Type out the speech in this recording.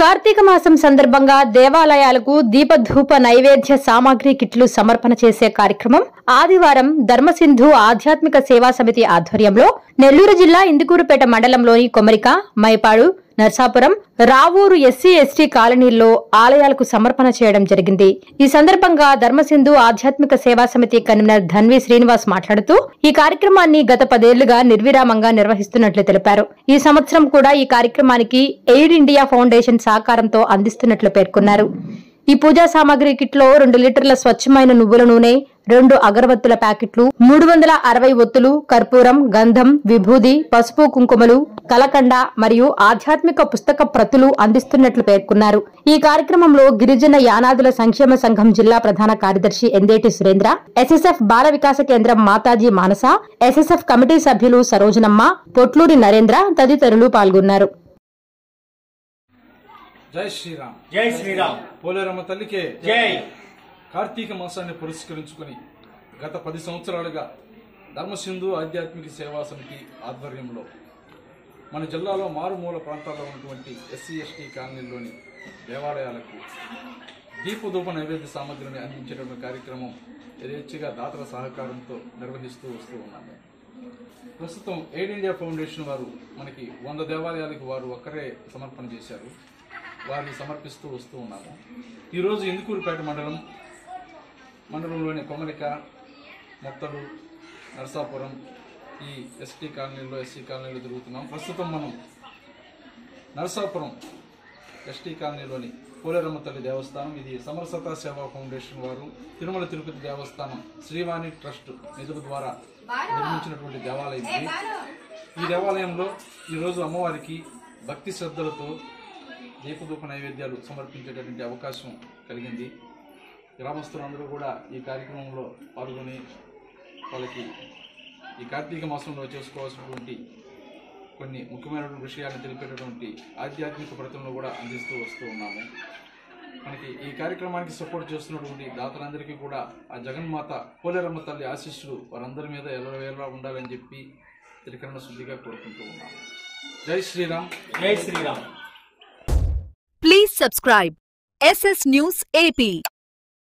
కార్తీక మాసం సందర్భంగా దేవాలయాలకు దీపధూప నైవేద్య సామాగ్రి కిట్లు సమర్పణ చేసే కార్యక్రమం ఆదివారం ధర్మసింధు ఆధ్యాత్మిక సేవా సమితి ఆధ్వర్యంలో నెల్లూరు జిల్లా ఇందుకూరుపేట మండలంలోని కొమరిక, మైపాడు, నర్సాపురం, రావూరు ఎస్సీ ఎస్టీ కాలనీల్లో ఆలయాలకు సమర్పణ చేయడం జరిగింది. ఈ సందర్భంగా ధర్మసింధు ఆధ్యాత్మిక సేవా సమితి కన్వీనర్ ధన్వి శ్రీనివాస్ మాట్లాడుతూ ఈ కార్యక్రమాన్ని గత 10 ఏళ్లుగా నిర్విరామంగా నిర్వహిస్తున్నట్లు తెలిపారు. ఈ సంవత్సరం కూడా ఈ కార్యక్రమానికి ఎయిడ్ ఇండియా ఫౌండేషన్ సహకారంతో అందిస్తున్నట్లు పేర్కొన్నారు. ఈ పూజా సామాగ్రి కిట్లో 2 లీటర్ల స్వచ్ఛమైన నువ్వుల నూనె, 2 అగరవత్తుల ప్యాకెట్లు, 360 ఒత్తులు, కర్పూరం, గంధం, విభూది, పసుపు, కుంకుమలు, కలకండ మరియు ఆధ్యాత్మిక పుస్తక ప్రతులు అందిస్తున్నట్లు పేర్కొన్నారు. ఈ కార్యక్రమంలో గిరిజన యానాదుల సంక్షేమ సంఘం జిల్లా ప్రధాన కార్యదర్శి ఎందేటి సురేంద్ర, ఎస్ఎస్ఎఫ్ బాల వికాస కేంద్రం మాతాజీ మానస, ఎస్ఎస్ఎఫ్ కమిటీ సభ్యులు సరోజనమ్మ, పొట్లూరి నరేంద్ర తదితరులు పాల్గొన్నారు. జై శ్రీరామ్. జై శ్రీరామ్. పోలేరమ్మ తల్లికే జై. కార్తీక మాసాన్ని పురస్కరించుకుని గత 10 సంవత్సరాలుగా ధర్మసింధు ఆధ్యాత్మిక సేవా సమితి ఆధ్వర్యంలో మన జిల్లాలో మారుమూల ప్రాంతాల్లో ఉన్నటువంటి ఎస్సీ ఎస్టీ కాలనీలోని దేవాలయాలకు దీపధూప నైవేద్య సామగ్రిని అందించేటువంటి కార్యక్రమం యథేచ్ఛగా దాతల సహకారంతో నిర్వహిస్తూ వస్తూ ఉన్నాము. ప్రస్తుతం ఎయిడ్ ఇండియా ఫౌండేషన్ వారు మనకి 100 దేవాలయాలకు వారు ఒక్కరే సమర్పణ చేశారు. వారిని సమర్పిస్తూ వస్తూ ఉన్నాము. ఈరోజు ఇందుకూరుపేట మండలంలోని కొమరిక, మొత్తలు, నర్సాపురం ఈ ఎస్టీ కాలనీలో ఎస్సీ కాలనీలో తిరుగుతున్నాం. ప్రస్తుతం మనం నర్సాపురం ఎస్టీ కాలనీలోని పోలేరమ్మ తల్లి దేవస్థానం, ఇది సమరసత సేవా ఫౌండేషన్ వారు తిరుమల తిరుపతి దేవస్థానం శ్రీవాణి ట్రస్ట్ నిధుల ద్వారా నిర్మించినటువంటి దేవాలయం ఇది. ఈ దేవాలయంలో ఈరోజు అమ్మవారికి భక్తి శ్రద్ధలతో దీపధూప నైవేద్యాలు సమర్పించేటటువంటి అవకాశం కలిగింది. గ్రామస్తులందరూ కూడా ఈ కార్యక్రమంలో పాల్గొని వాళ్ళకి ఈ కార్తీక మాసంలో చేసుకోవాల్సినటువంటి కొన్ని ముఖ్యమైనటువంటి విషయాలను తెలిపేటటువంటి ఆధ్యాత్మిక ప్రతులను కూడా అందిస్తూ వస్తూ ఉన్నాము. మనకి ఈ కార్యక్రమానికి సపోర్ట్ చేస్తున్నటువంటి దాతలందరికీ కూడా ఆ జగన్మాత పోలేరమ్మ తల్లి ఆశీస్సులు వారందరి మీద ఎల్లవేళలా ఉండాలని చెప్పి త్రికరణ శుద్ధిగా కోరుకుంటూ ఉన్నాము. జై శ్రీరామ్. జై Sriram. Please subscribe SS News AP.